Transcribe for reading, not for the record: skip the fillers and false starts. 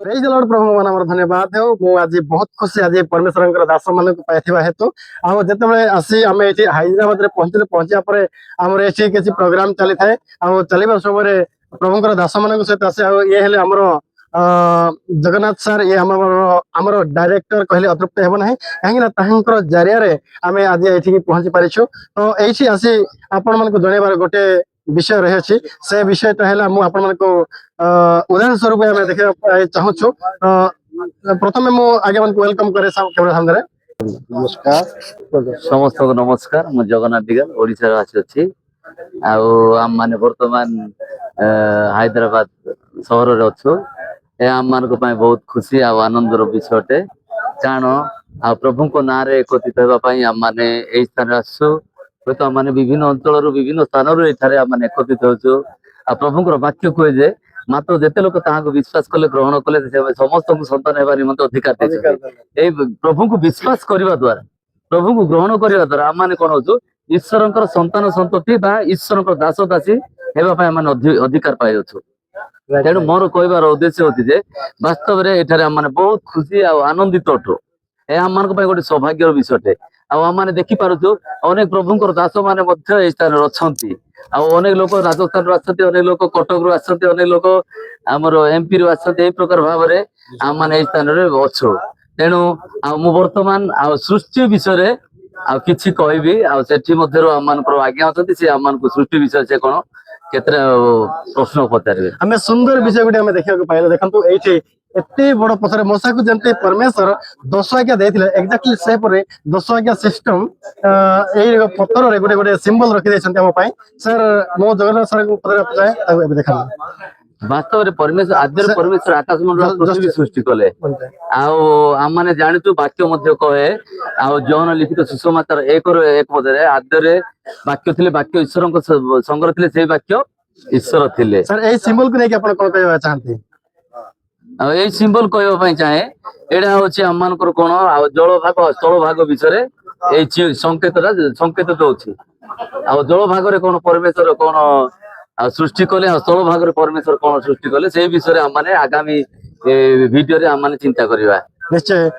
Praise the Lord प्रभु मान धन्यवाद हो मु आज बहुत खुशी आज परमेश्वर दास मान पाइबा हेतु आम जिते आसी आम ये हैदराबाद में पहुंचा पर आमर ये किसी प्रोग्राम चली थाए चलवा समय प्रभुंर दास मान सहित आसे ये हेले आमर जगन्नाथ सर ये आमर डायरेक्टर कहले अतृप्त हेब ना कहीं जरिया आम आज ये पहुंची पारिछु तो ये आसी आपण मान जनइबार गोटे विषय रही से विषय तो है उदाहरण स्वरूप आम देखा चाहूँ प्रथम मु आगे मन वेलकम करे कैमरा सामने। नमस्कार समस्त को नमस्कार मु जगन्नाथ दिगल ओडिसा आसी अछि आम माने वर्तमान हैदराबाद सहर रे अछु ए आम मान को पाए बहुत खुशी आनंदर विषयटे कारण आ प्रभु को नाम रे एकत्रित होबा पई आम माने एई स्थान आसु तो आम माने विभिन्न अंचल विभिन्न स्थान रे एठारे आम माने एकत्रित होछु आ प्रभुंकर वाक्य कहे जे मात्र जेते लोक ताहाको विश्वास कले ग्रहण कले समस्त को संतान हेबा निमंते अधिकार देछे ए प्रभु को विश्वास करबा द्वारा प्रभु को ग्रहण करबा द्वारा आम माने कोन होछु ईश्वरंकर संतान संतति बा ईश्वरंकर दास दासी हेबा पई आम माने अधिकार पाइ अछु तेणु मोर कहबार उद्देश्य होती जे वास्तव में एठारे आम माने बहुत खुशी आ आनंदित अठु ए आम मान गोटे सौभाग्यर विषयटे आम मैंने देखिपु अनेक प्रभुंर दास मैंने स्थान अच्छी अनेक लोक राजस्थान आसती अनेक लोक कटक रु आसती अनेक लोक आमर एमपी रु आसती यही प्रकार भाव में आम मैंने स्थान अच्छु तेणु मु बर्तमान सृष्टि विषय किसी कहबी आठ आम मान आज्ञा अच्छा सी आम मान सृष्टि विषय से कौन केतरा प्रश्न पचारे आम सुंदर विषय गोटे आम देखा पाइले देखो ये एते बड़ पथर मशा को जमते परमेश्वर 10 आज्ञा देथिले एक्जेक्टली से परे 10 आज्ञा सिस्टम एई पत्थर रे गोटे गोटे सिंबल रखि दैछन्ते हम पई सर मो जगन्नाथ सर को पथर जाए ताको एबे देखा वास्तव में परमेश्वर आद्य परमेश्वर आकाश मंडल पृथ्वी सृष्टि कले आम माने जानितु वाक्य मध्य कहे जौन लिखित सुसमाचार 1 पदरे आद्य वाक्य थिले वाक्य ईश्वर संग्रह थिले से वाक्य ईश्वर थिले सर ए सिंबल को नै कि आपण कोन कहबा चाहंती यही सिंबल कहवाई चाहे एटा हूँ आम मान कौन जल भाग स्थल भाग विषय ये संकेत दौर आ जल भाग कौन परमेश्वर कौन सृष्टि कले स्थल भाग परमेश्वर कौन सृष्टि कले से विषय आम आगामी वीडियो आम चिंता करवा निश्चय।